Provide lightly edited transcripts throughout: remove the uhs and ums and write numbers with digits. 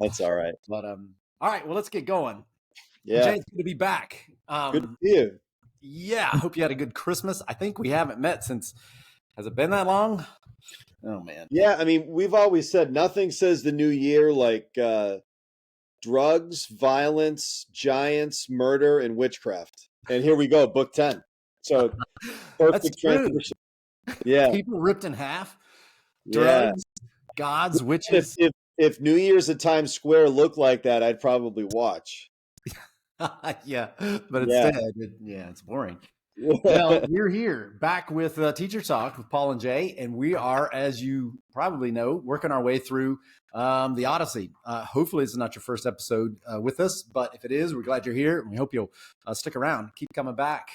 That's all right. But all right, well, let's get going. Yeah. Jay, it's good to be back. Good to see you. Yeah, I hope you had a good Christmas. I think we haven't met since, has it been that long? Oh, man. Yeah, I mean, we've always said nothing says the new year like drugs, violence, giants, murder, and witchcraft. And here we go, book 10. So That's perfect true. transition. Yeah. People ripped in half, Yeah. drugs, gods, If, witches. if New Year's at Times Square looked like that, I'd probably watch. Yeah, but Yeah. instead, it's boring. Well, we're here back with Teacher Talk with Paul and Jay, and we are, as you probably know, working our way through the Odyssey. Hopefully, this is not your first episode with us, but if it is, we're glad you're here, and we hope you'll stick around, keep coming back.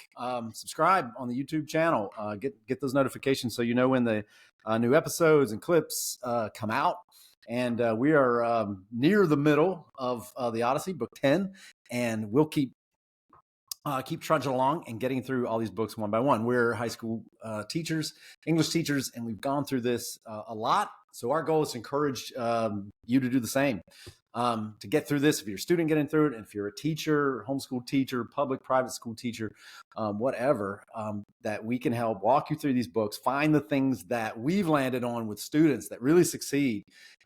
Subscribe on the YouTube channel, get those notifications so you know when the new episodes and clips come out. And we are near the middle of the Odyssey, book 10, and we'll keep trudging along and getting through all these books one by one. We're high school teachers, English teachers, and we've gone through this a lot. So our goal is to encourage you to do the same, to get through this. If you're a student getting through it, and if you're a teacher, homeschool teacher, public, private school teacher, whatever, that we can help walk you through these books, find the things that we've landed on with students that really succeed,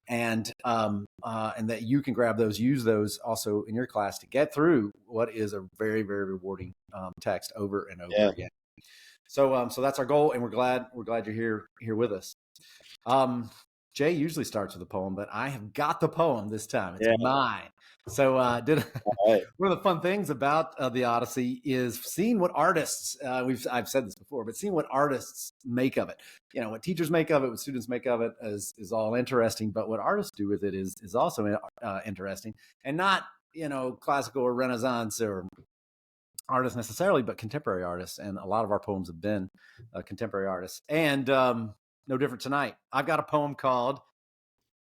and that you can grab those, use those also in your class to get through what is a very, very rewarding text over and over again. So that's our goal, and we're glad you're here with us. Jay usually starts with a poem, but I have got the poem this time. It's mine. So one of the fun things about the Odyssey is seeing what artists, I've said this before, but seeing what artists make of it. You know, what teachers make of it, what students make of it is all interesting, but what artists do with it is also interesting, and not, classical or Renaissance or artists necessarily, but contemporary artists. And a lot of our poems have been contemporary artists. And no different tonight. I've got a poem called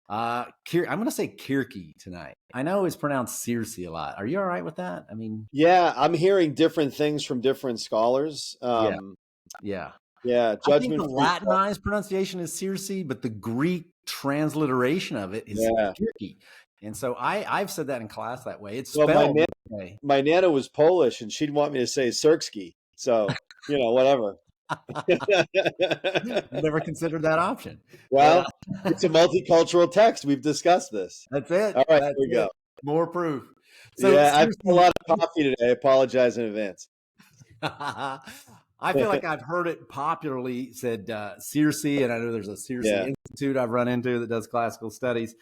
I'm going to say Circe tonight. I know it's pronounced Circe a lot. Are you all right with that? I mean, yeah, I'm hearing different things from different scholars. Yeah. Judgment. I think the Latinized pronunciation is Circe, but the Greek transliteration of it is Circe. And so I've said that in class that way. It's spelled that way. My Nana was Polish, and she'd want me to say Circe. So, whatever. Never considered that option. Well, it's a multicultural text. We've discussed this. That's it. All right, here we go. More proof. So I've had a lot of coffee today. I apologize in advance. I feel like I've heard it popularly said Circe, and I know there's a Circe Institute I've run into that does classical studies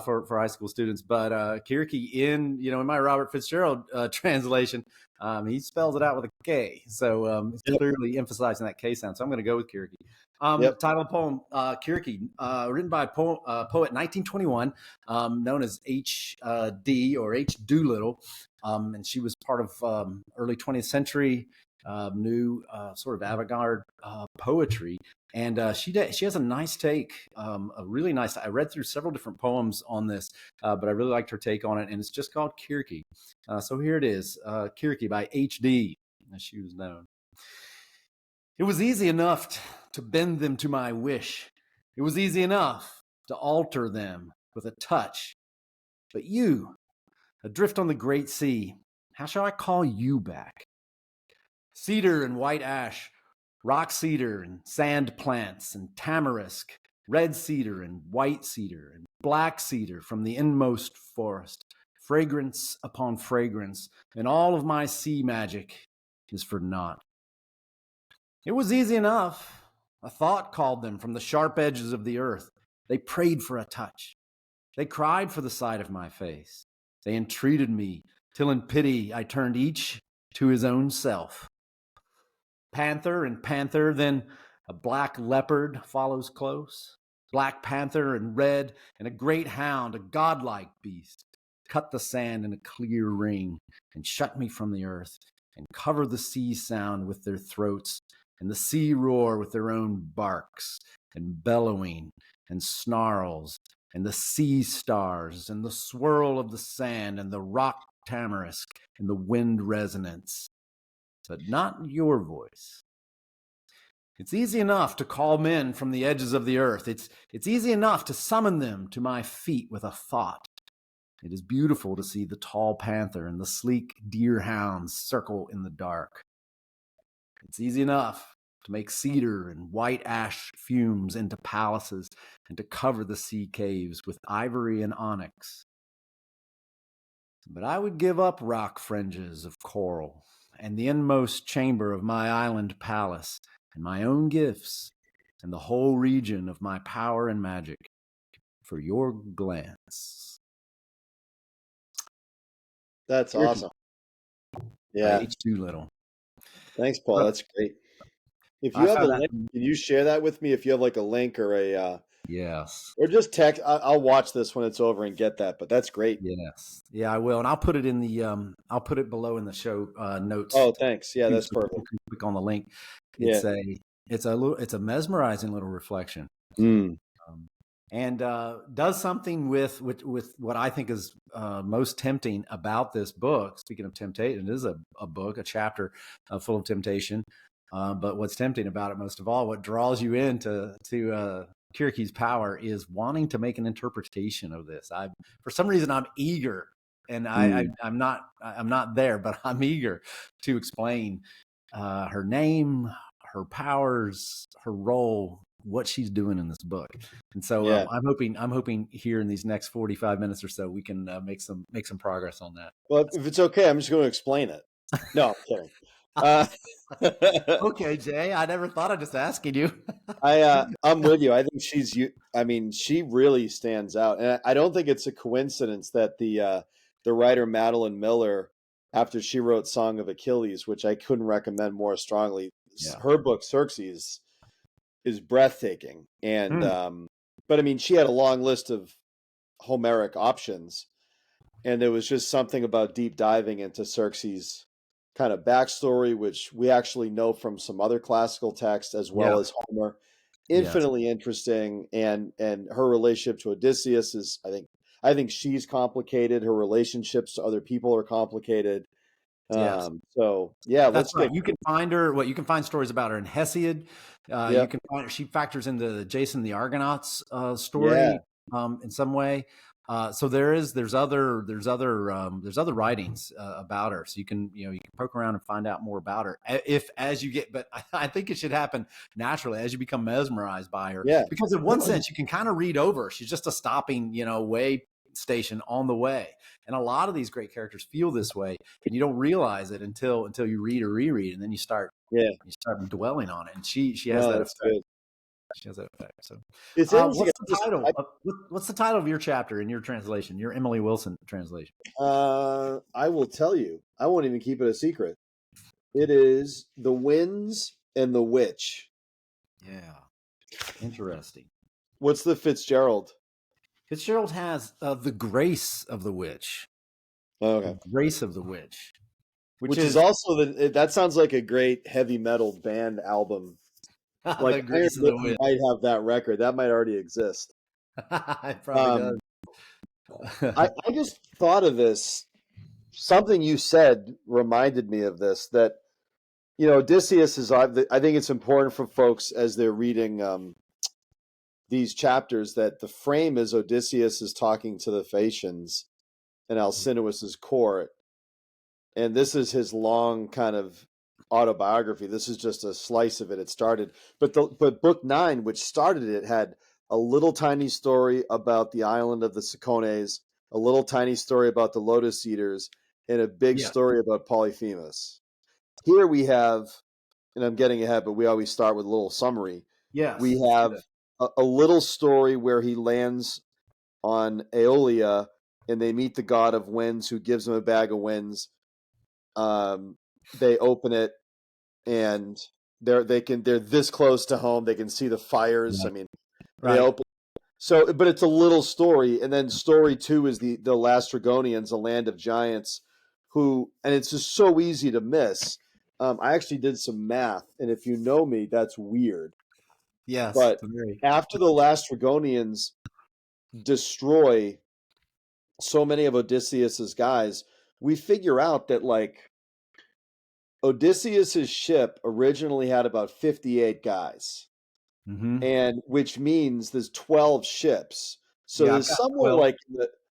for high school students. But Circe, in my Robert Fitzgerald translation, he spells it out with a K, so it's clearly emphasizing that K sound. So I'm going to go with Circe. Title of the poem, Circe, written by a poet in 1921, known as H.D. or H. Doolittle, and she was part of early 20th century. New sort of avant-garde poetry, and she has a nice take, a really nice. I read through several different poems on this, but I really liked her take on it, and it's just called Circe. So here it is, Circe by H.D., as she was known. It was easy enough to bend them to my wish. It was easy enough to alter them with a touch. But you, adrift on the great sea, how shall I call you back? Cedar and white ash, rock cedar and sand plants and tamarisk, red cedar and white cedar and black cedar from the inmost forest, fragrance upon fragrance, and all of my sea magic is for naught. It was easy enough. A thought called them from the sharp edges of the earth. They prayed for a touch. They cried for the sight of my face. They entreated me, till in pity I turned each to his own self. Panther and panther, then a black leopard follows close. Black panther and red, and a great hound, a godlike beast, cut the sand in a clear ring and shut me from the earth and cover the sea sound with their throats and the sea roar with their own barks and bellowing and snarls and the sea stars and the swirl of the sand and the rock tamarisk and the wind resonance. But not your voice. It's easy enough to call men from the edges of the earth. It's easy enough to summon them to my feet with a thought. It is beautiful to see the tall panther and the sleek deer hounds circle in the dark. It's easy enough to make cedar and white ash fumes into palaces and to cover the sea caves with ivory and onyx. But I would give up rock fringes of coral and the inmost chamber of my island palace and my own gifts and the whole region of my power and magic for your glance. That's Kirky awesome. by Yeah. H. Doolittle. Thanks, Paul. That's great. If I you have a found that. link, can you share that with me? If you have like a link or a Yes. or just text, I'll watch this when it's over and get that. But that's great. Yes. Yeah, I will. And I'll put it in the I'll put it below in the show notes Oh, thanks. Yeah, too, that's so people perfect. can click on the link. Yeah. It's a mesmerizing little reflection. Mm. And does something with what I think is most tempting about this book. Speaking of temptation, it is a book, a chapter full of temptation. But what's tempting about it most of all, what draws you into Kiriki's power is wanting to make an interpretation of this. For some reason, I'm eager, and I'm not there, but I'm eager to explain her name, her powers, her role, what she's doing in this book. And so Yeah. I'm hoping here in these next 45 minutes or so we can make some progress on that. Well, if it's okay, I'm just going to explain it. No, I'm kidding. Okay, Jay, I never thought of just asking you. I'm with you. I think she really stands out, and I don't think it's a coincidence that the writer Madeline Miller, after she wrote Song of Achilles, which I couldn't recommend more strongly, her book Circe is breathtaking, and but I mean, she had a long list of Homeric options, and there was just something about deep diving into Circe's kind of backstory, which we actually know from some other classical texts as well as Homer. Infinitely interesting, and her relationship to Odysseus is, I think she's complicated. Her relationships to other people are complicated. So yeah, that's right. You can find her. You can find stories about her in Hesiod. You can find her. She factors into Jason the Argonauts story in some way. So there's other writings about her. So you can poke around and find out more about her. But I think it should happen naturally as you become mesmerized by her. Yeah. Because in one sense you can kind of read over. She's just a stopping way station on the way. And a lot of these great characters feel this way, and you don't realize it until you read or reread, and then you start dwelling on it. And she has that effect. Good. She has that effect. So it's what's the title? What's the title of your chapter in your translation, your Emily Wilson translation? I will tell you. I won't even keep it a secret. It is The Winds and the Witch. Yeah. Interesting. What's the Fitzgerald? Fitzgerald has The Grace of the Witch. Okay. The Grace of the Witch. Which is also that sounds like a great heavy metal band album. Like Iron Maiden might have that record. That might already exist. It probably does. I just thought of this. Something you said reminded me of this, that Odysseus is, I think it's important for folks as they're reading these chapters that the frame is Odysseus is talking to the Phaeacians in Alcinous's court. And this is his long kind of autobiography. This is just a slice of it. It started, but book 9, which started it, had a little tiny story about the island of the Cicones, a little tiny story about the Lotus Eaters, and a big story about Polyphemus. Here we have, and I'm getting ahead, but we always start with a little summary. Yes. We have a little story where he lands on Aeolia and they meet the god of winds who gives them a bag of winds. They open it and they're this close to home. They can see the fires. I mean, they open. So, but it's a little story. And then story 2 is the Lastrygonians, a land of giants who, and it's just so easy to miss. I actually did some math, and if you know me, that's weird. Yes. But after the Lastrygonians destroy so many of Odysseus's guys, we figure out that Odysseus's ship originally had about 58 guys, and which means there's 12 ships. So there's somewhere 12.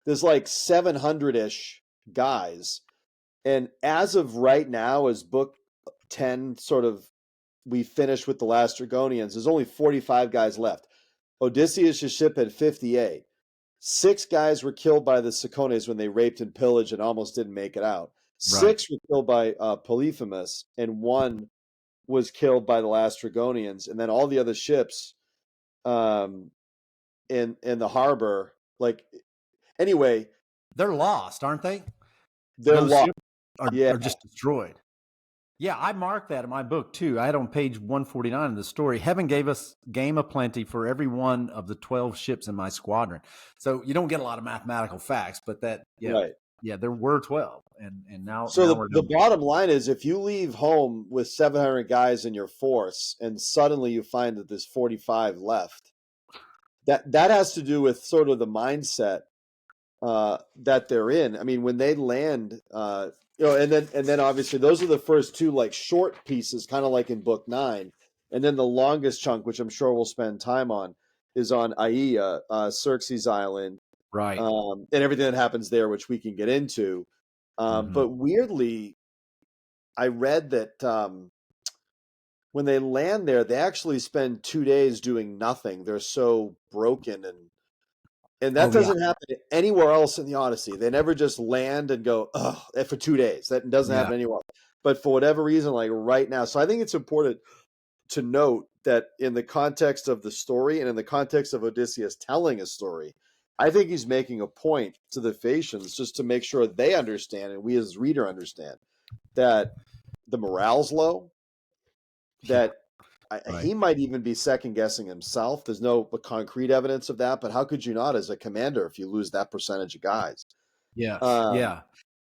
there's like 700-ish guys. And as of right now, as book 10 sort of we finished with the last Dragonians, there's only 45 guys left. Odysseus' ship had 58. 6 guys were killed by the Cicones when they raped and pillaged and almost didn't make it out. Right. 6 were killed by Polyphemus, and 1 was killed by the last Dragonians. And then all the other ships in the harbor, like, anyway, they're lost, aren't they? they're Those lost. ships are just destroyed. Yeah, I marked that in my book too. I had on page 149 of the story, heaven gave us game aplenty for every one of the 12 ships in my squadron. So you don't get a lot of mathematical facts, but that, Right. Yeah, there were 12, and now. So now the bottom line is, if you leave home with 700 guys in your force, and suddenly you find that there's 45 left, that has to do with sort of the mindset that they're in. I mean, when they land, and then obviously those are the first 2 like short pieces, kind of like in book 9, and then the longest chunk, which I'm sure we'll spend time on, is on Aia, Circe's island, right, and everything that happens there, which we can get into. But weirdly, I read that when they land there, they actually spend 2 days doing nothing. They're so broken, and that doesn't happen anywhere else in the Odyssey. They never just land and go, ugh, for 2 days. That doesn't happen anywhere else. But for whatever reason, like right now. So I think it's important to note that in the context of the story and in the context of Odysseus telling a story, I think he's making a point to the Phaeacians just to make sure they understand, and we as reader understand, that the morale's low, that he might even be second guessing himself. There's no concrete evidence of that, but how could you not as a commander if you lose that percentage of guys? Yeah.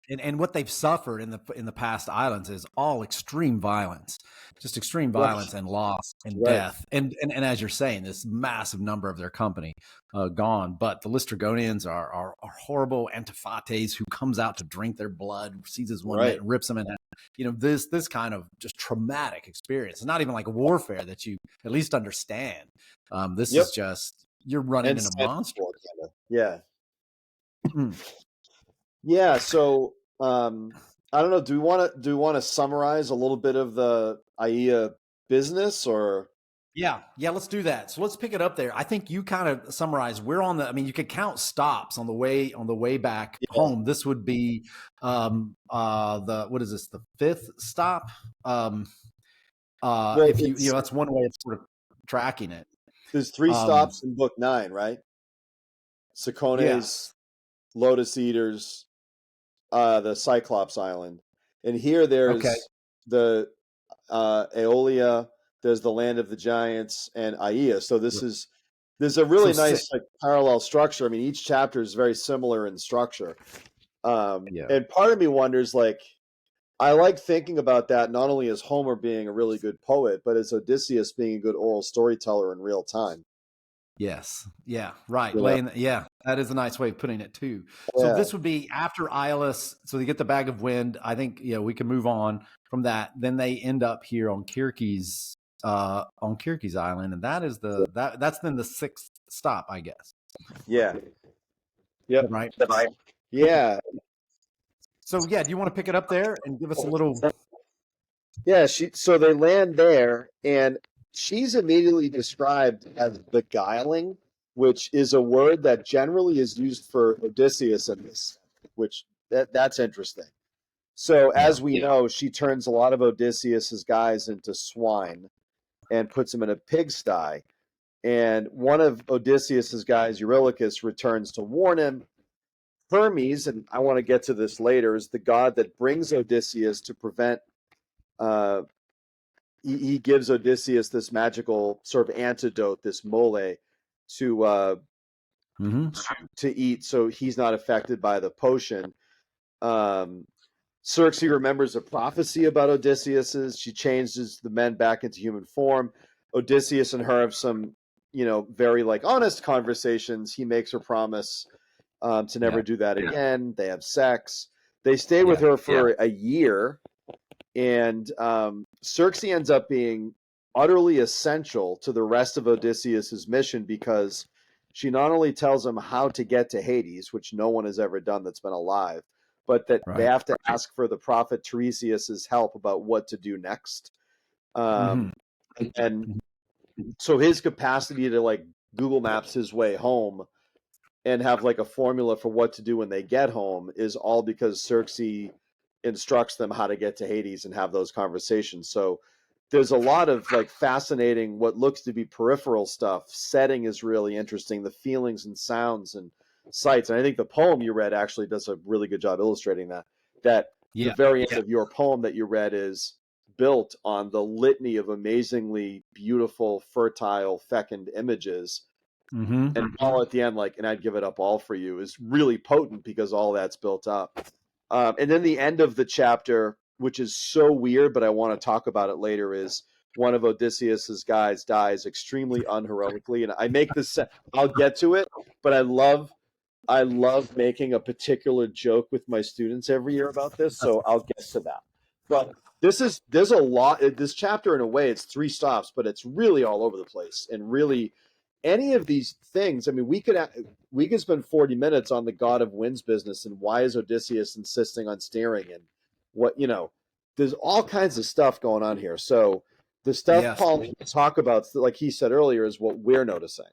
And what they've suffered in the past islands is all extreme violence, just extreme violence and loss and death. And as you're saying, this massive number of their company gone. But the Lystrigonians are horrible antiphates who comes out to drink their blood, seizes one man and rips them in half. This kind of just traumatic experience. It's not even like warfare that you at least understand. This is just, you're running into monsters. Yeah. Yeah. So I don't know. Do we want to summarize a little bit of the Aia business, or? Yeah, let's do that. So let's pick it up there. I think you kind of summarized. We're on the. I mean, you could count stops on the way back home. This would be what is this? The 5th stop. If you that's one way of sort of tracking it. There's 3 stops in book 9, right? Cicones, Lotus Eaters, the Cyclops Island, and here there's the Aeolia. There's the Land of the Giants and Aia. So there's a really nice like parallel structure. I mean, each chapter is very similar in structure. And part of me wonders, like, I like thinking about that not only as Homer being a really good poet, but as Odysseus being a good oral storyteller in real time. Yes. Yeah. Right. That is a nice way of putting it too. So this would be after Iolus. So they get the bag of wind. I think we can move on from that. Then they end up here on Kirke's island, and that is that's then the 6th stop, I guess. Yeah. Yep. Right. Yeah. So do you want to pick it up there and give us a little? Yeah. So they land there, and she's immediately described as beguiling, which is a word that generally is used for Odysseus in this, which that's interesting. So as we know, she turns a lot of Odysseus's guys into swine and puts them in a pigsty. And one of Odysseus's guys, Eurylochus, returns to warn him. Hermes, and I want to get to this later, is the god that brings Odysseus to prevent he gives Odysseus this magical sort of antidote, this mole, to eat, so he's not affected by the potion. Circe remembers a prophecy about Odysseus's. She changes the men back into human form. Odysseus and her have some, very like honest conversations. He makes her promise to never do that again. They have sex. They stay with her for a year. And Circe ends up being utterly essential to the rest of Odysseus's mission because she not only tells him how to get to Hades, which no one has ever done that's been alive, but that they Right. have to ask for the prophet Tiresias's help about what to do next. Mm-hmm. And so his capacity to like Google Maps his way home and have like a formula for what to do when they get home is all because Circe instructs them how to get to Hades and have those conversations. So there's a lot of like fascinating, what looks to be peripheral stuff. Setting is really interesting, the feelings and sounds and sights. And I think the poem you read actually does a really good job illustrating that. That the Yeah. very end of your poem that you read is built on the litany of amazingly beautiful, fertile, fecund images. Mm-hmm. And all at the end, like, and I'd give it up all for you, is really potent because all that's built up. And then the end of the chapter, which is so weird, but I want to talk about it later, is one of Odysseus's guys dies extremely unheroically. And I make this, I'll get to it, but I love making a particular joke with my students every year about this, so I'll get to that. But there's a lot. This chapter, in a way, it's 3 stops, but it's really all over the place. And really, any of these things, I mean, we could spend 40 minutes on the God of Winds business and why is Odysseus insisting on steering and what, there's all kinds of stuff going on here. So the stuff Yes. Paul talk about, like he said earlier, is what we're noticing.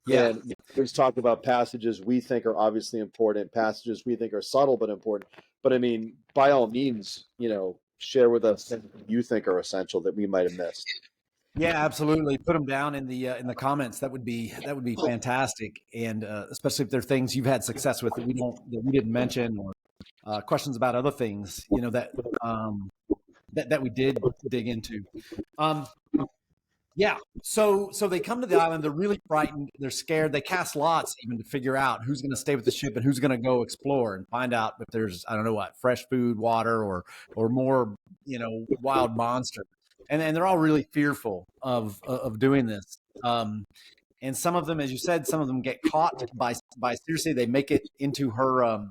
Yeah. And there's talk about passages we think are obviously important, passages we think are subtle but important. But I mean, by all means, share with us things that you think are essential that we might have missed. Yeah, absolutely. Put them down in the comments. That would be fantastic, and especially if there are things you've had success with that we didn't mention, or questions about other things that we did dig into. Um, yeah. So they come to the island. They're really frightened. They're scared. They cast lots even to figure out who's going to stay with the ship and who's going to go explore and find out if there's, I don't know what, fresh food, water, or more, wild monster. And they're all really fearful of doing this. And some of them, as you said, some of them get caught by Circe. They make it into her.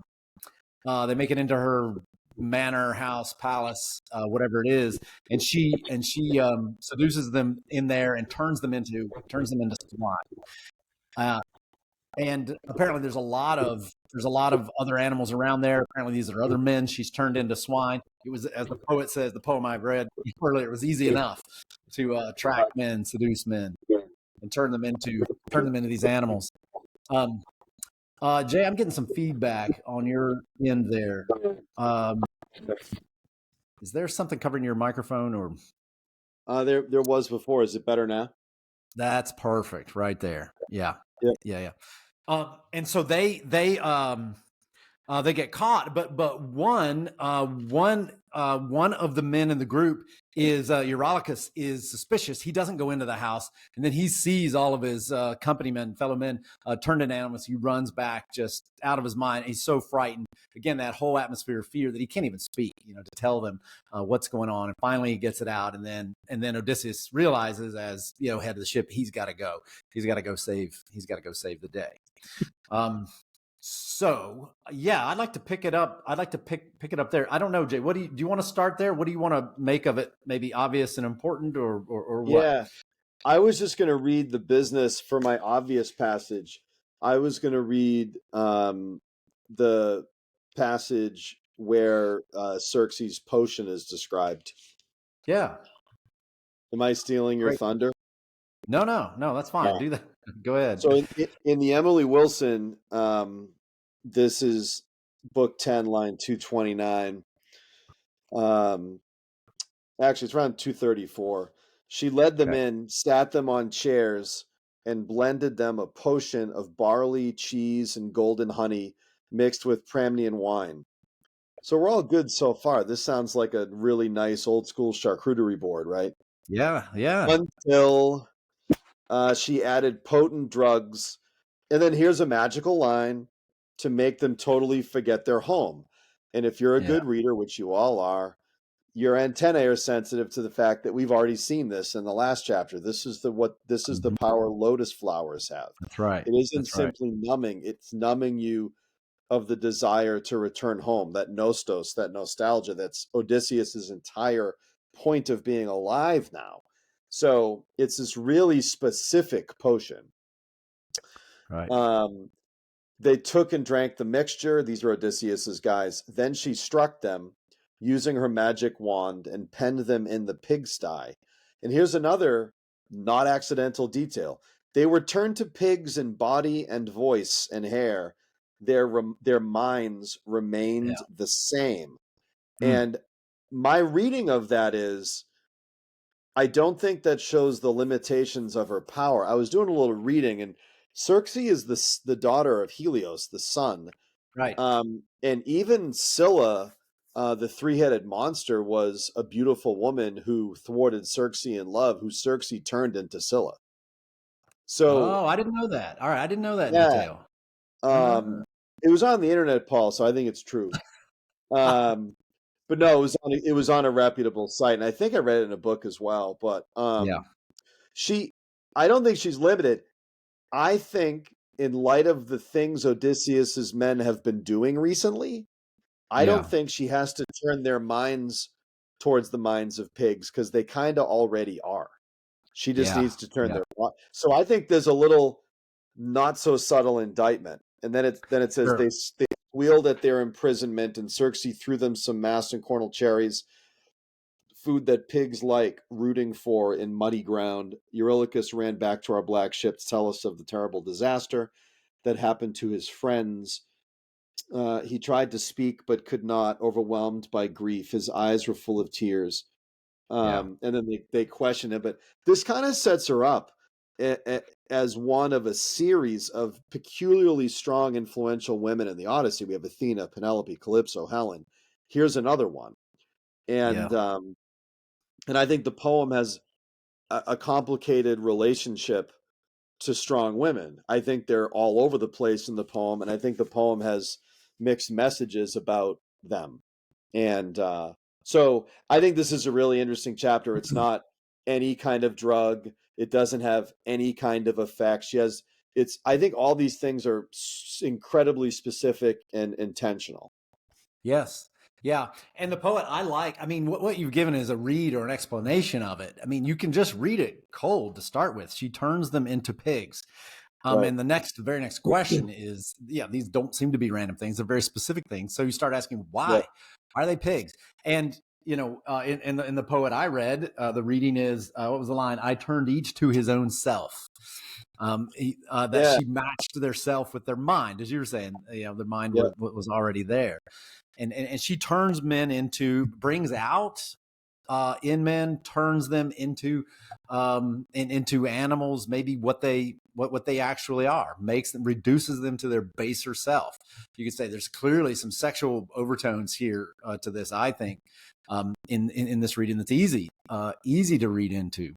They make it into her manor, house, palace, whatever it is, and she seduces them in there and turns them into swine. Uh, and apparently, there's a lot of other animals around there. Apparently, these are other men she's turned into swine. It was, as the poet says, the poem I've read earlier. It was easy enough to attract men, seduce men, and turn them into these animals. Um, Jay, I'm getting some feedback on your end there. Um, is there something covering your microphone, or There was before. Is it better now? that's perfect right there? Yeah, Yeah. yeah. And so they get caught, but one of the men in the group is Eurymachus is suspicious. He doesn't go into the house, and then he sees all of his fellow men turned into animals. He runs back just out of his mind. He's so frightened. Again, that whole atmosphere of fear that he can't even speak, to tell them what's going on. And finally, he gets it out, and then Odysseus realizes, as head of the ship, he's got to go. He's got to go save the day. So yeah, I'd like to pick it up. I'd like to pick it up there. I don't know, Jay. What do you want to start there? What do you want to make of it? Maybe obvious and important, or what? Yeah. I was just going to read the business for my obvious passage. I was going to read the passage where Xerxes' potion is described. Yeah. Am I stealing your Great. thunder? No, that's fine. Do that. Go ahead. So in the Emily Wilson, this is book 10, line 229. Actually, it's around 234. She led them in, sat them on chairs, and blended them a potion of barley, cheese, and golden honey mixed with Pramnian wine. So we're all good so far. This sounds like a really nice old school charcuterie board, right? Yeah. Until she added potent drugs. And then here's a magical line to make them totally forget their home. And if you're a Yeah. good reader, which you all are, your antennae are sensitive to the fact that we've already seen this in the last chapter. This is the power lotus flowers have. That's right. It isn't simply numbing, it's numbing you of the desire to return home, that nostos, that nostalgia. That's Odysseus's entire point of being alive now. So it's this really specific potion. Right. They took and drank the mixture. These are Odysseus's guys. Then she struck them using her magic wand and penned them in the pigsty. And here's another not accidental detail. They were turned to pigs in body and voice and hair. Their minds remained Yeah. the same. Mm. And my reading of that is I don't think that shows the limitations of her power. I was doing a little reading, and Circe is the daughter of Helios, the sun. Right. And even Scylla, the three-headed monster, was a beautiful woman who thwarted Circe in love, who Circe turned into Scylla. So, Oh, I didn't know that. All right, I didn't know that yeah, detail. Ah, um, it was on the internet, Paul, so I think it's true. Um, but no, it was on a reputable site, and I think I read it in a book as well. But yeah, she, I don't think she's limited. I think in light of the things Odysseus's men have been doing recently, I don't yeah, think she has to turn their minds towards the minds of pigs because they kind of already are. She just yeah, needs to turn yeah. their. So I think there's a little not so subtle indictment, and then it says Sure. they squealed at their imprisonment, and Circe threw them some mast and cornel cherries, food that pigs like, rooting for in muddy ground. Eurylochus ran back to our black ship to tell us of the terrible disaster that happened to his friends. He tried to speak but could not, overwhelmed by grief. His eyes were full of tears. Yeah. And then they question him. But this kind of sets her up as one of a series of peculiarly strong, influential women in the Odyssey. We have Athena, Penelope, Calypso, Helen. Here's another one. Yeah. And I think the poem has a complicated relationship to strong women. I think they're all over the place in the poem, and I think the poem has mixed messages about them. And so I think this is a really interesting chapter. It's not any kind of drug. It doesn't have any kind of effect. She has it's I think all these things are incredibly specific and intentional. Yes. Yeah. And the poet I like, I mean, what you've given is a read or an explanation of it. I mean, you can just read it cold to start with. She turns them into pigs. Right. And the very next question is, yeah, these don't seem to be random things. They're very specific things. So you start asking, Yeah. why? Why are they pigs? And, in the poet I read, the reading is, what was the line? I turned each to his own self. That Yeah. she matched their self with their mind, as you were saying, their mind Yeah. was already there. And she turns men brings out in men, turns them into animals, maybe what they actually are, reduces them to their baser self. You could say there's clearly some sexual overtones here to this, I think, in this reading that's easy to read into.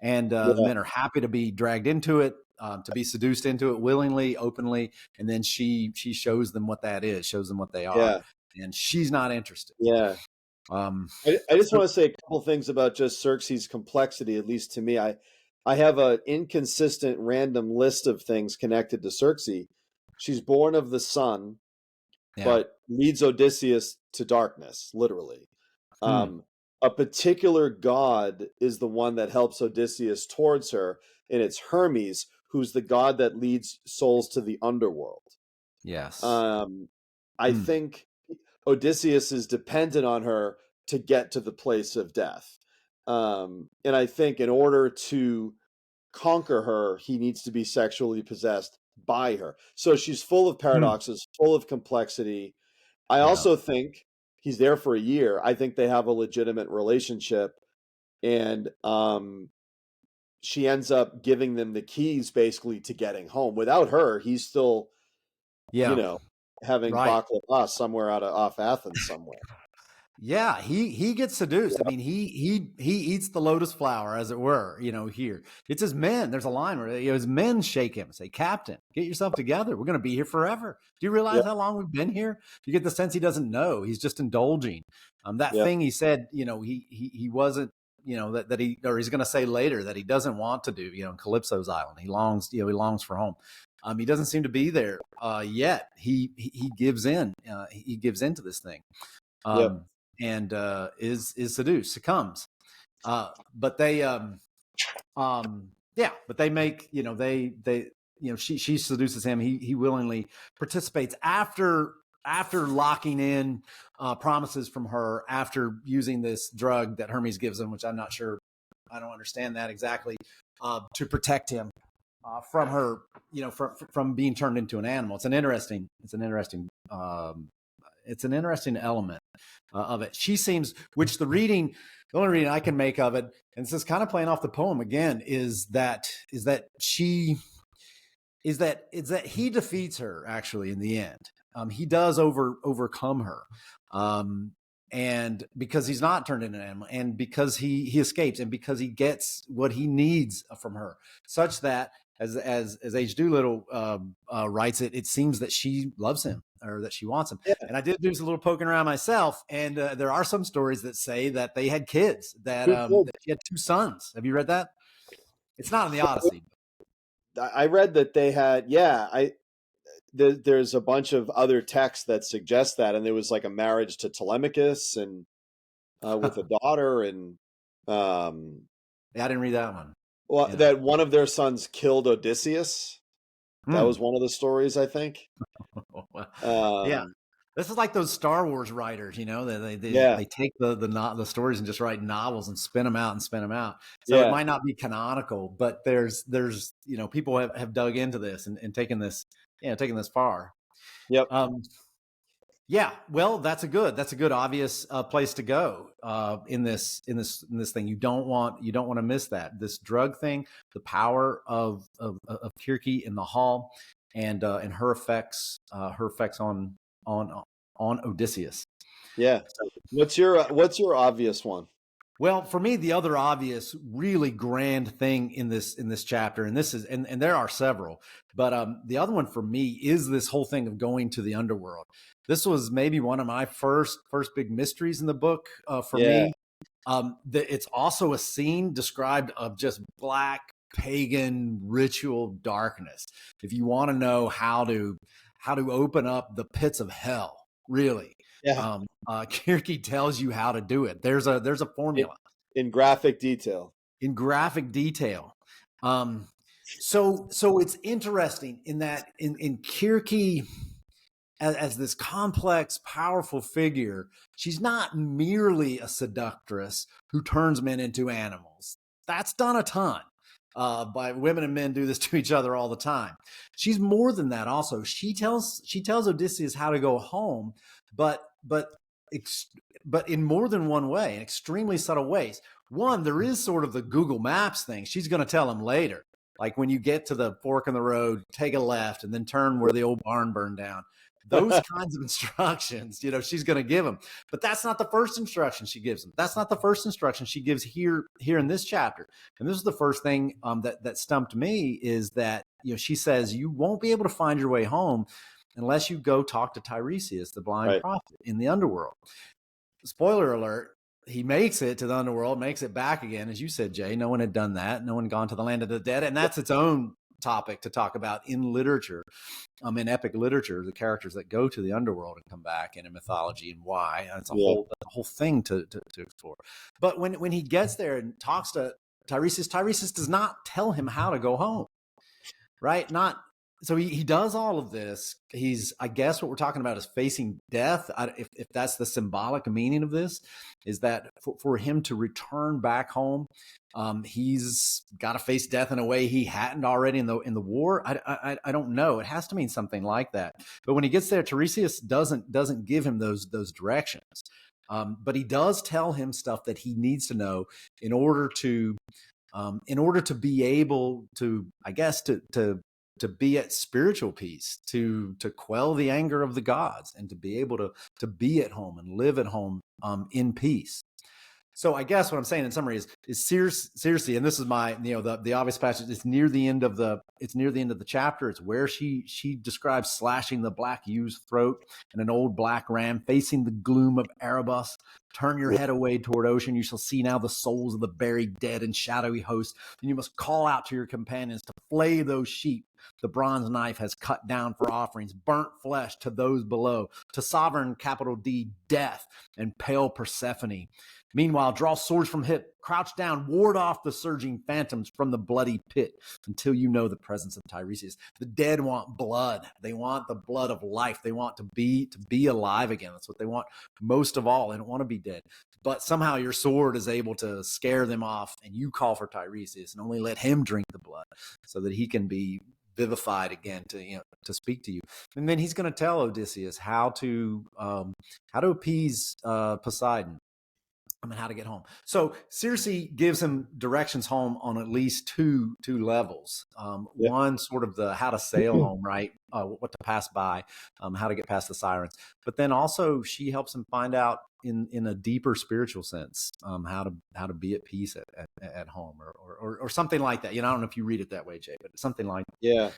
And the Yeah. men are happy to be dragged into it, to be seduced into it willingly, openly, and then she shows them what that is, shows them what they are, Yeah. and she's not interested. Yeah. Um, I just so want to say a couple things about just Circe's complexity, at least to me. I have an inconsistent random list of things connected to Circe. She's born of the sun, yeah, but leads Odysseus to darkness, literally. hmm. A particular god is the one that helps Odysseus towards her, and it's Hermes, who's the god that leads souls to the underworld. Yes, Um, I hmm. think Odysseus is dependent on her to get to the place of death. And I think in order to conquer her, he needs to be sexually possessed by her. So she's full of Hmm. paradoxes, full of complexity. I Yeah, also think he's there for a year. I think they have a legitimate relationship. And she ends up giving them the keys basically to getting home. Without her, he's still, you yeah, know, having right. baklava somewhere off Athens somewhere. Yeah, he gets seduced. I Yeah. mean, he eats the lotus flower, as it were. Here it's his men. There's a line where his men shake him, say, "Captain, get yourself together. We're going to be here forever. Do you Yeah. realize how long we've been here?" You get the sense he doesn't know. He's just indulging. That Yeah. thing he said, he wasn't, that he's going to say later that he doesn't want to do. In Calypso's island, he longs, he longs for home. He doesn't seem to be there yet. He gives in. He gives into this thing. Yeah. And is seduced, succumbs. But they, yeah, but they make, she seduces him. He willingly participates after locking in promises from her, after using this drug that Hermes gives him, which I'm not sure, I don't understand that exactly, to protect him from her, from being turned into an animal. It's an interesting element of it. She seems, which the only reading I can make of it, and this is kind of playing off the poem again, is that he defeats her actually in the end. He does overcome her. And because he's not turned into an animal, and because he escapes, and because he gets what he needs from her, such that as H. Doolittle writes it, it seems that she loves him, or that she wants him. Yeah. And I did do a little poking around myself, and there are some stories that say that they had kids, that she had 2 sons. Have you read that? It's not in the Odyssey. I read that they had, there's a bunch of other texts that suggest that, and there was like a marriage to Telemachus, and with a daughter, and I didn't read that one. Well, that one of their sons killed Odysseus. That was one of the stories, I think. Yeah, this is like those Star Wars writers, they take the stories and just write novels and spin them out. So it might not be canonical, but there's people have dug into this and taken this far. Yep. Yeah, well, that's a good obvious place to go in this thing. You don't want to miss that, this drug thing, the power of Circe in the hall, and her effects on Odysseus. Yeah. What's your obvious one? Well, for me, the other obvious, really grand thing in this chapter, and this is, and there are several, but the other one for me is this whole thing of going to the underworld. This was maybe one of my first big mysteries in the book for me. It's also a scene described of just black pagan ritual darkness. If you want to know how to open up the pits of hell, really. Yeah. Circe tells you how to do it. There's a formula in graphic detail. So it's interesting in that in Circe, as this complex, powerful figure, she's not merely a seductress who turns men into animals. That's done a ton. By women and men do this to each other all the time. She's more than that. Also, she tells Odysseus how to go home, but in more than one way, in extremely subtle ways. One, there is sort of the Google Maps thing. She's going to tell him later, like when you get to the fork in the road, take a left and then turn where the old barn burned down. Those kinds of instructions, she's going to give him. But that's not the first instruction she gives him. That's not the first instruction she gives here in this chapter. And this is the first thing that stumped me, is that she says you won't be able to find your way home unless you go talk to Tiresias, the blind prophet, in the underworld. Spoiler alert, he makes it to the underworld, makes it back again. As you said, Jay, no one had done that. No one had gone to the land of the dead. And that's its own topic to talk about in literature, in epic literature, the characters that go to the underworld and come back, and in mythology, and why. It's a whole thing to explore. But when he gets there and talks to Tiresias does not tell him how to go home, right? So he does all of this. I guess what we're talking about is facing death. If that's the symbolic meaning of this, is that for him to return back home, he's got to face death in a way he hadn't already in the war. I don't know. It has to mean something like that. But when he gets there, Tiresias doesn't give him those directions. But he does tell him stuff that he needs to know in order to be able to, I guess, to be at spiritual peace, to quell the anger of the gods, and to be able to be at home and live at home in peace. So I guess what I'm saying in summary is Circe, and this is my, the obvious passage. It's near the end of the chapter. It's where she describes slashing the black ew's throat and an old black ram facing the gloom of Erebus. Turn your head away toward ocean. You shall see now the souls of the buried dead and shadowy hosts. And you must call out to your companions to flay those sheep The bronze knife has cut down for offerings, burnt flesh to those below, to sovereign capital D, death, and pale Persephone. Meanwhile, draw swords from hip, crouch down, ward off the surging phantoms from the bloody pit until you know the presence of Tiresias. The dead want blood. They want the blood of life. They want to be alive again. That's what they want most of all. They don't want to be dead. But somehow your sword is able to scare them off, and you call for Tiresias and only let him drink the blood so that he can be vivified again to speak to you. And then he's going to tell Odysseus how to appease Poseidon. How to get home. So Circe gives him directions home on at least two levels. One, sort of the how to sail home, right? What to pass by, how to get past the sirens. But then also she helps him find out in a deeper spiritual sense how to be at peace at home or something like that. I don't know if you read it that way, Jay, but something like that. Yeah.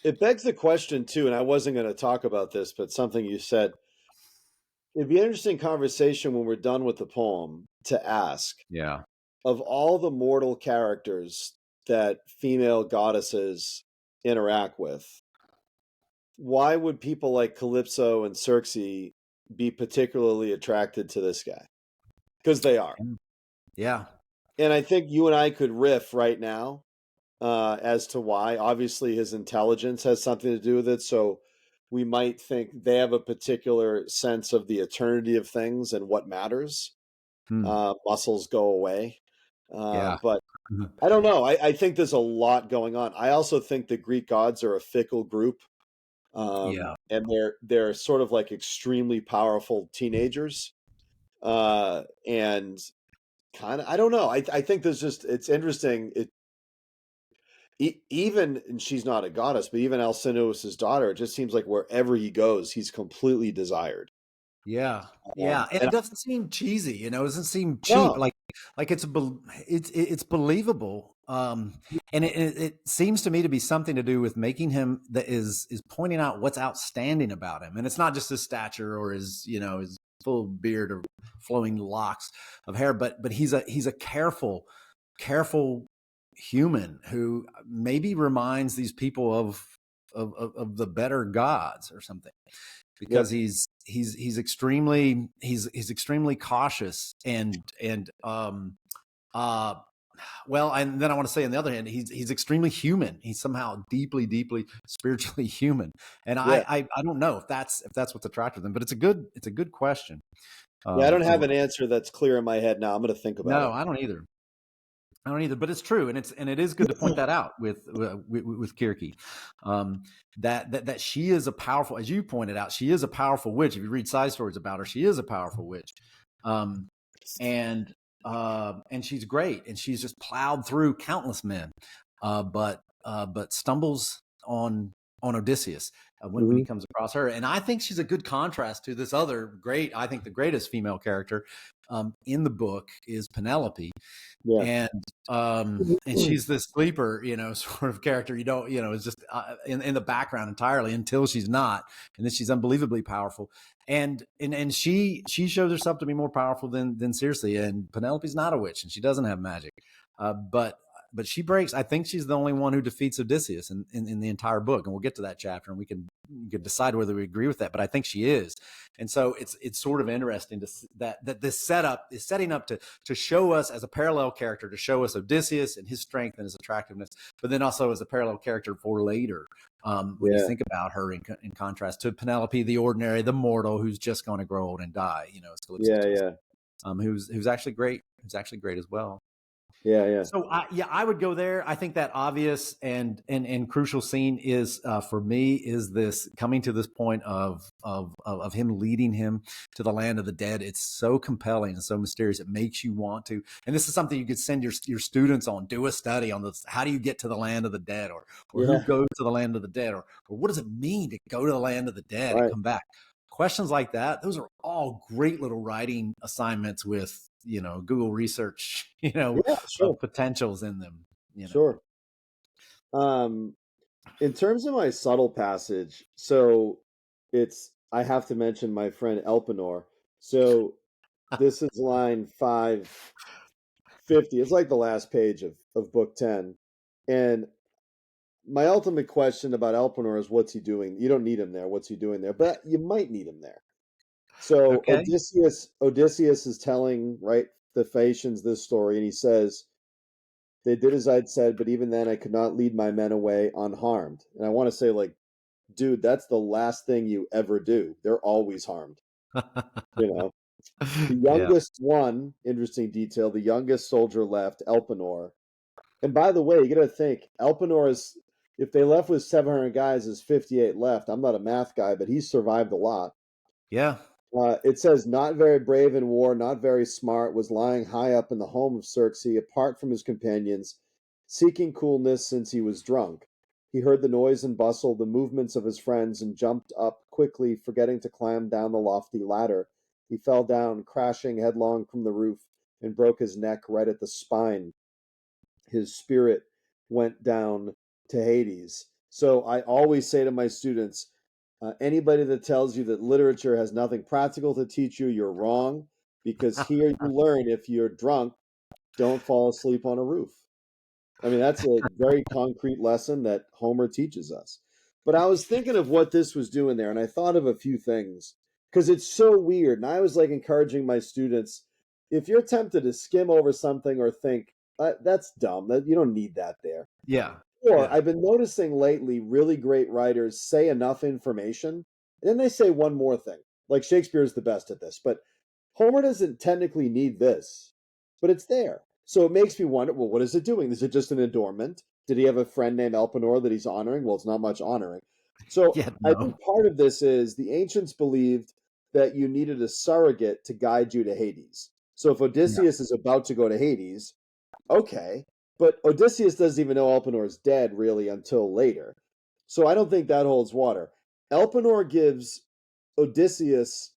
It begs the question too, and I wasn't going to talk about this, but something you said. It'd be an interesting conversation when we're done with the poem to ask, Yeah. of all the mortal characters that female goddesses interact with, why would people like Calypso and Circe be particularly attracted to this guy? Because they are. Yeah. And I think you and I could riff right now as to why. Obviously, his intelligence has something to do with it. So we might think they have a particular sense of the eternity of things and what matters. Muscles go away. Yeah. But I don't know. I think there's a lot going on. I also think the Greek gods are a fickle group. Yeah. And they're sort of like extremely powerful teenagers. And kind of, I don't know. I think there's just, it's interesting. Even, and she's not a goddess, but even Alcinous's daughter, it just seems like wherever he goes, he's completely desired. Yeah, yeah, and And it doesn't seem cheesy, it doesn't seem cheap. no, Like it's believable. And it seems to me to be something to do with making him that is pointing out what's outstanding about him, and it's not just his stature or his full beard or flowing locks of hair, but he's a careful human who maybe reminds these people of the better gods or something, because yep, he's extremely cautious and well, and then I want to say on the other hand, he's extremely human. He's somehow deeply spiritually human, and yeah. I don't know if that's what's attractive them, but it's a good question. Yeah, I don't have Of an answer that's clear in my head now. I'm going to think about No, it. I don't either. But it's true, and it is good to point that out with Kirky, that she is a powerful, as you pointed out, she is a powerful witch. If you read side stories about her, she is a powerful witch, um, and she's great, and she's just plowed through countless men, but stumbles on Odysseus when he comes across her, and I think she's a good contrast to this other great. I think the greatest female character in the book is Penelope. Yeah. And she's this sleeper, sort of character. You don't, is just in the background entirely until she's not, and then she's unbelievably powerful. And she shows herself to be more powerful than Circe. And Penelope's not a witch, and she doesn't have magic. But she breaks. I think she's the only one who defeats Odysseus in the entire book, and we'll get to that chapter, and we can decide whether we agree with that. But I think she is, and so it's sort of interesting that this setup is setting up to show us as a parallel character, to show us Odysseus and his strength and his attractiveness, but then also as a parallel character for later. When you think about her in contrast to Penelope, the ordinary, the mortal, who's just going to grow old and die, as Calypso, who's actually great, as well. Yeah. So I would go there. I think that obvious and crucial scene is for me is this coming to this point of him leading him to the land of the dead. It's so compelling and so mysterious. It makes you want to. And this is something you could send your students on. Do a study on this. How do you get to the land of the dead, or who goes to the land of the dead, or what does it mean to go to the land of the dead and come back? Questions like that. Those are all great little writing assignments with Google research, Sure. potentials in them, Sure. In terms of my subtle passage, so I have to mention my friend Elpenor. So this is line 550. It's like the last page of book 10. And my ultimate question about Elpenor is what's he doing? You don't need him there. What's he doing there? But you might need him there. So Okay. Odysseus is telling, right, the Phaeacians this story, and he says, they did as I'd said, but even then I could not lead my men away unharmed. And I want to say, like, dude, that's the last thing you ever do. They're always harmed. You know, the Yeah. youngest one, interesting detail, the youngest soldier left, Elpenor. And by the way, you got to think, Elpenor is, if they left with 700 guys, is 58 left. I'm not a math guy, but he's survived a lot. Yeah. It says, not very brave in war, not very smart, was lying high up in the home of Circe, apart from his companions, seeking coolness since he was drunk. He heard the noise and bustle, the movements of his friends, and jumped up quickly, forgetting to climb down the lofty ladder. He fell down, crashing headlong from the roof, and broke his neck right at the spine. His spirit went down to Hades. So I always say to my students, anybody that tells you that literature has nothing practical to teach you, you're wrong, because here you learn if you're drunk, don't fall asleep on a roof. I mean, that's a very concrete lesson that Homer teaches us. But I was thinking of what this was doing there, and I thought of a few things because it's so weird. And I was like encouraging my students, if you're tempted to skim over something or think, that's dumb, that you don't need that there. Yeah. Or Yeah. I've been noticing lately really great writers say enough information, and then they say one more thing. Like Shakespeare's the best at this, but Homer doesn't technically need this, but it's there. So it makes me wonder, well, what is it doing? Is it just an adornment? Did he have a friend named Elpenor that he's honoring? Well, it's not much honoring. So Yeah. I think No. part of this is the ancients believed that you needed a surrogate to guide you to Hades. So if Yeah. Odysseus is about to go to Hades, okay, but Odysseus doesn't even know Elpenor is dead really until later. So I don't think that holds water. Elpenor gives Odysseus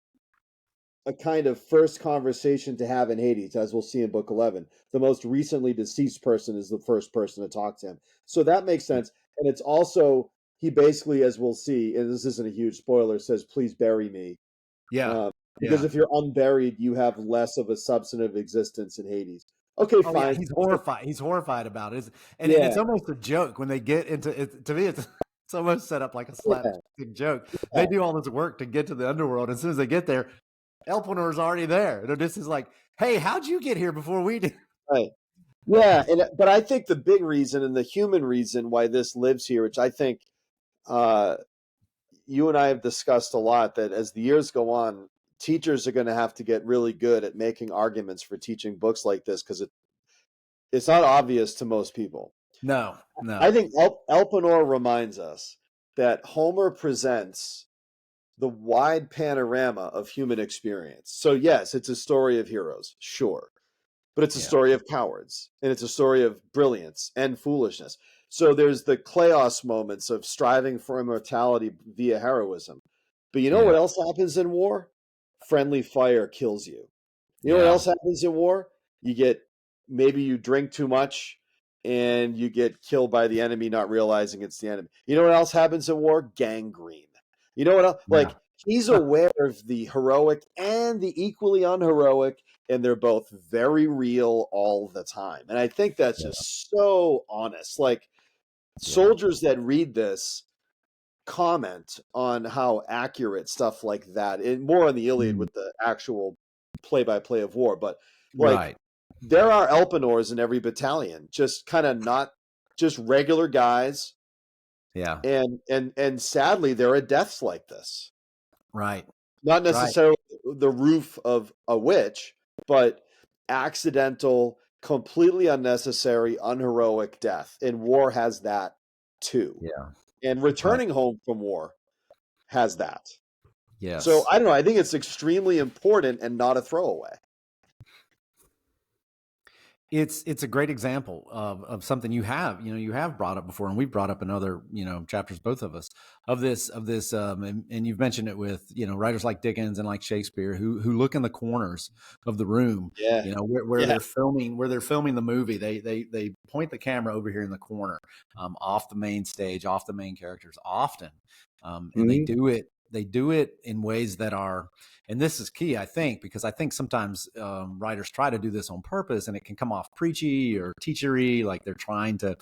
a kind of first conversation to have in Hades, as we'll see in Book 11. The most recently deceased person is the first person to talk to him. So that makes sense. And it's also, he basically, as we'll see, and this isn't a huge spoiler, says, please bury me. Yeah. Because Yeah. if you're unburied, you have less of a substantive existence in Hades. Okay, Oh yeah, fine. he's horrified. He's horrified about it, and Yeah, it's almost a joke when they get into it. To me, it's almost set up like a yeah, slapstick joke. They yeah. do all this work to get to the underworld. As soon as they get there, Elpenor's already there. And this is like, hey, how'd you get here before we did? Right. Yeah, but I think the big reason and the human reason why this lives here, which I think uh, you and I have discussed a lot, that as the years go on, teachers are going to have to get really good at making arguments for teaching books like this because it's not obvious to most people. No, I no, think Elpenor reminds us that Homer presents the wide panorama of human experience. So, yes, it's a story of heroes, sure, but it's a yeah, story of cowards, and it's a story of brilliance and foolishness. So there's the Kleos moments of striving for immortality via heroism. But you know yeah, what else happens in war? Friendly fire kills you. You know what yeah, else happens in war? You get, maybe you drink too much and you get killed by the enemy not realizing it's the enemy. You know what else happens in war? Gangrene. You know what else? yeah, Like, he's aware of the heroic and the equally unheroic, and they're both very real all the time. And I think that's yeah, just so honest. Like, yeah, soldiers that read this comment on how accurate stuff like that, and more on the Iliad mm, with the actual play-by-play of war, but like, right, there are Elpenors in every battalion, just kind of not just regular guys, yeah, and sadly there are deaths like this. right, Not right, necessarily the roof of a witch, but accidental, completely unnecessary, unheroic death. And war has that too. yeah, And right, returning home from war has that. So yes. I don't know. I think it's extremely important and not a throwaway. It's a great example of something you have brought up before, and we've brought up in other chapters, both of us, of this and you've mentioned it with writers like Dickens and like Shakespeare who look in the corners of the room, Yeah. where Yeah. they're filming the movie. They point the camera over here in the corner, off the main stage, off the main characters often, and Mhm. they do it in ways that are, and this is key, I think, because I think sometimes writers try to do this on purpose, and it can come off preachy or teachery, like they're trying to,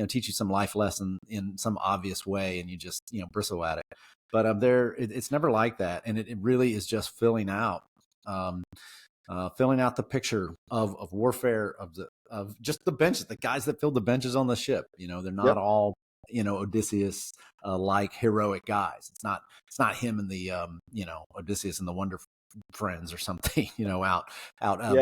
teach you some life lesson in some obvious way, and you just, bristle at it. But it's never like that, and it really is just filling out the picture of warfare, of just the benches, the guys that filled the benches on the ship. They're not all Odysseus like heroic guys. It's not him and the Odysseus and the Wonder Friends or something. Out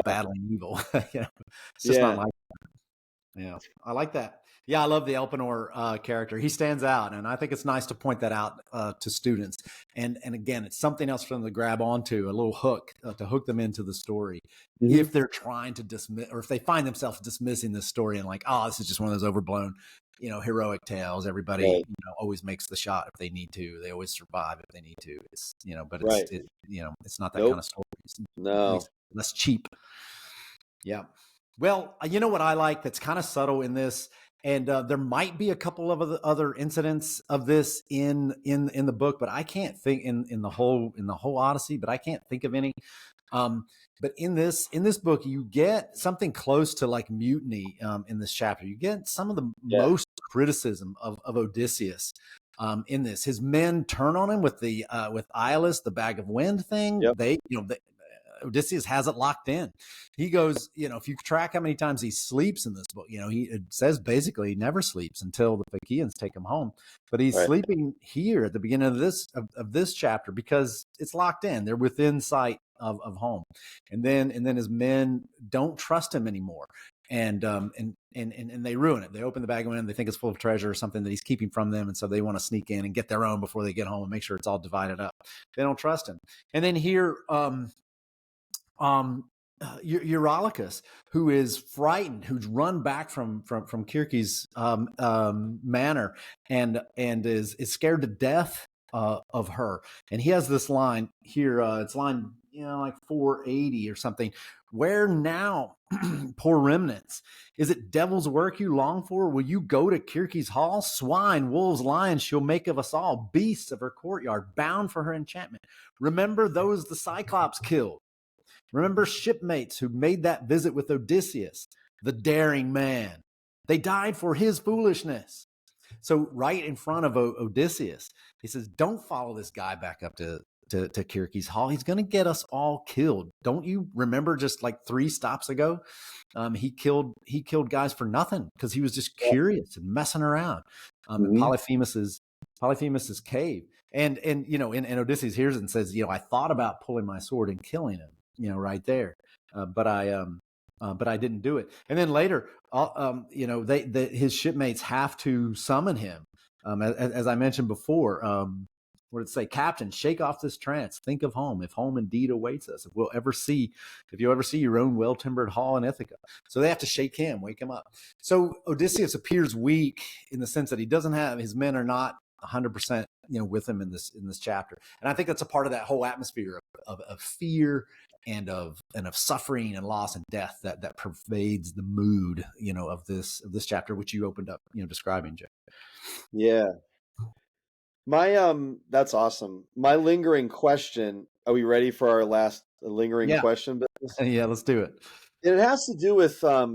battling evil. It's just not like that. Yeah, I like that. Yeah, I love the Elpenor character. He stands out, and I think it's nice to point that out to students. And again, it's something else for them to grab onto, a little hook to hook them into the story. Mm-hmm. If they're trying to dismiss, or if they find themselves dismissing this story and like, oh, this is just one of those overblown, heroic tales. Everybody, always makes the shot if they need to. They always survive if they need to. It's but it's it's not that kind of story. It's less cheap. Yeah. Well, you know what I like that's kind of subtle in this, and there might be a couple of other incidents of this in the book, but I can't think in the whole Odyssey, but I can't think of any. But in this book, you get something close to like mutiny in this chapter. You get some of the most criticism of Odysseus in this. His men turn on him with the with Iolus, the bag of wind thing. Yep. Odysseus has it locked in. He goes, if you track how many times he sleeps in this book, it says basically he never sleeps until the Phaeacians take him home. But he's sleeping here at the beginning of this chapter because it's locked in. They're within sight of home. And then his men don't trust him anymore. And they ruin it. They open the bag of wind. They think it's full of treasure or something that he's keeping from them. And so they want to sneak in and get their own before they get home and make sure it's all divided up. They don't trust him. And then here, Eurylochus, who is frightened, who's run back from Circe's manor and is scared to death of her. And he has this line here. It's line like 480 or something. Where now, poor remnants? Is it devil's work you long for? Will you go to Circe's hall? Swine, wolves, lions, she'll make of us all. Beasts of her courtyard, bound for her enchantment. Remember those the Cyclops killed. Remember shipmates who made that visit with Odysseus, the daring man. They died for his foolishness. So right in front of Odysseus, he says, don't follow this guy back up to Circe's hall. He's going to get us all killed. Don't you remember just like 3 stops ago? He killed guys for nothing because he was just curious and messing around in Polyphemus's cave. And Odysseus hears it and says, I thought about pulling my sword and killing him. Right there. But I didn't do it. And then later, his shipmates have to summon him. As I mentioned before, what did it say? Captain, shake off this trance. Think of home, if home indeed awaits us. If you'll ever see your own well-timbered hall in Ithaca. So they have to shake him, wake him up. So Odysseus appears weak in the sense that he doesn't have, his men are not 100%, with him in this chapter. And I think that's a part of that whole atmosphere of fear and of suffering and loss and death that pervades the mood, of this chapter, which you opened up, describing, Jay. Yeah. My that's awesome. My lingering question. Are we ready for our last lingering question? Yeah, let's do it. It has to do with I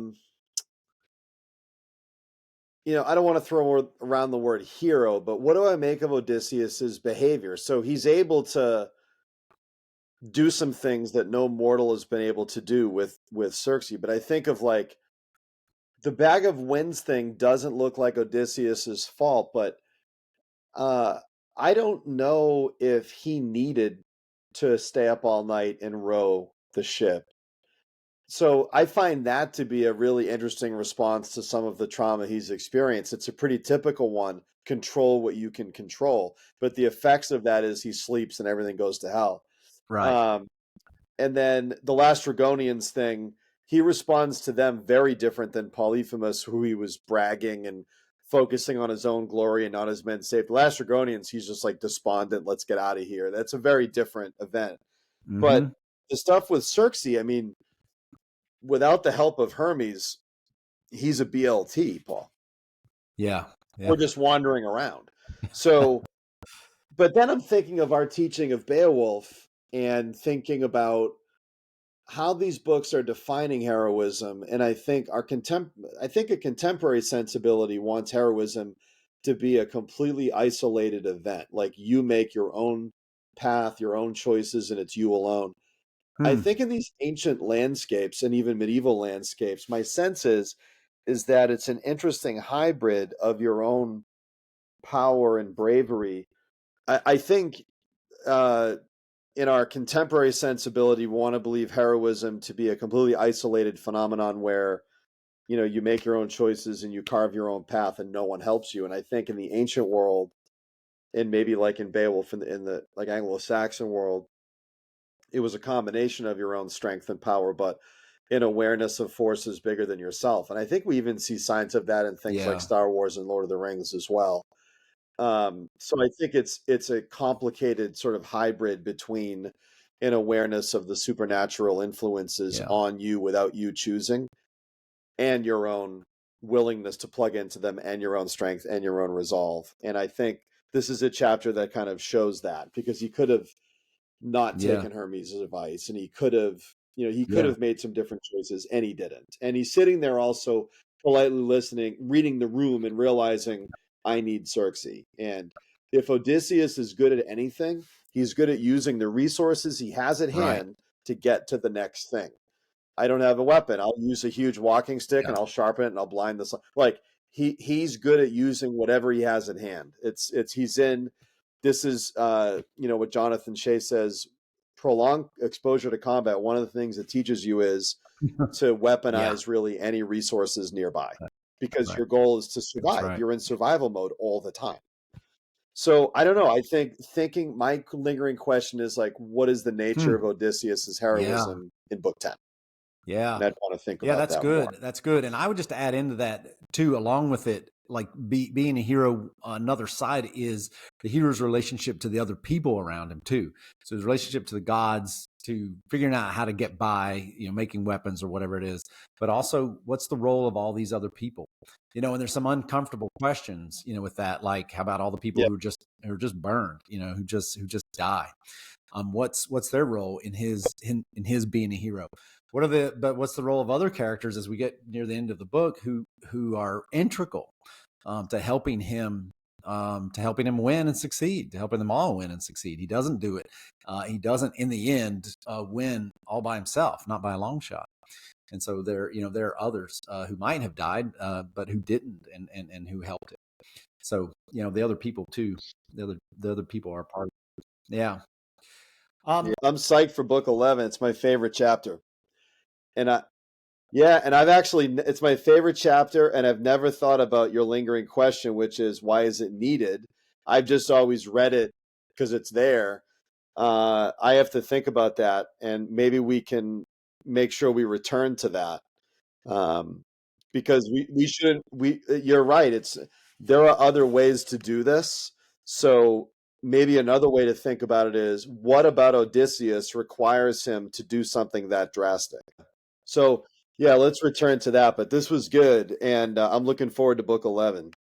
don't want to throw around the word hero, but what do I make of Odysseus's behavior? So he's able to do some things that no mortal has been able to do with Circe. But I think of like the bag of winds thing doesn't look like Odysseus's fault, but I don't know if he needed to stay up all night and row the ship. So I find that to be a really interesting response to some of the trauma he's experienced. It's a pretty typical one. Control what you can control. But the effects of that is he sleeps and everything goes to hell. Right. And then the Lastrygonians thing, he responds to them very different than Polyphemus, who he was bragging and focusing on his own glory and not his men safe. The Lastrygonians, he's just like despondent, let's get out of here. That's a very different event. Mm-hmm. But the stuff with Circe, I mean, without the help of Hermes, he's a BLT, Paul. Yeah. We're just wandering around. So, but then I'm thinking of our teaching of Beowulf and thinking about how these books are defining heroism. And I think I think a contemporary sensibility wants heroism to be a completely isolated event. Like you make your own path, your own choices, and it's you alone. I Hmm. think in these ancient landscapes and even medieval landscapes, my sense is that it's an interesting hybrid of your own power and bravery. I think uh, in our contemporary sensibility, we want to believe heroism to be a completely isolated phenomenon where you make your own choices and you carve your own path and no one helps you. And I think in the ancient world, and maybe like in Beowulf in the like Anglo-Saxon world, it was a combination of your own strength and power, but an awareness of forces bigger than yourself. And I think we even see signs of that in things like Yeah. Star Wars and Lord of the Rings as well. So I think it's a complicated sort of hybrid between an awareness of the supernatural influences Yeah. on you without you choosing, and your own willingness to plug into them, and your own strength and your own resolve. And I think this is a chapter that kind of shows that, because he could have not Yeah. taken Hermes' advice, and he could have Yeah. made some different choices, and he didn't. And he's sitting there also politely listening, reading the room, and realizing I need Circe. And if Odysseus is good at anything, he's good at using the resources he has at Right. hand to get to the next thing. I don't have a weapon. I'll use a huge walking stick Yeah. and I'll sharpen it and I'll blind the sun. Like he's good at using whatever he has at hand. It's he's in. This is what Jonathan Shea says. Prolonged exposure to combat. One of the things it teaches you is to Yeah. weaponize really any resources nearby, because Right. your goal is to That's survive. right. You're in survival mode all the time. So I don't know. I think thinking my lingering question is like, what is the nature of Hmm. Odysseus's Yeah. heroism in book 10? Yeah. And I'd want to think Yeah, about that's that more. good. That's good. And I would just add into that too, along with it, like being a hero, another side is the hero's relationship to the other people around him too. So his relationship to the gods, to figuring out how to get by, making weapons or whatever it is, but also what's the role of all these other people? And there's some uncomfortable questions, with that, like how about all the people Yeah. who are just burned, who just die? What's their role in his being a hero? What's the role of other characters as we get near the end of the book who are integral to helping him win and succeed, to helping them all win and succeed? He doesn't do it. He doesn't in the end win all by himself, not by a long shot. And so there are others who might have died, but who didn't, and who helped it. So the other people too. The other people are part of it. Yeah. Yeah. I'm psyched for book 11. It's my favorite chapter. And I've actually, it's my favorite chapter, and I've never thought about your lingering question, which is why is it needed? I've just always read it because it's there. I have to think about that, and maybe we can make sure we return to that. um, because we shouldn't. You're right. There are other ways to do this. So maybe another way to think about it is, what about Odysseus requires him to do something that drastic? So yeah, let's return to that. But this was good, and I'm looking forward to book 11.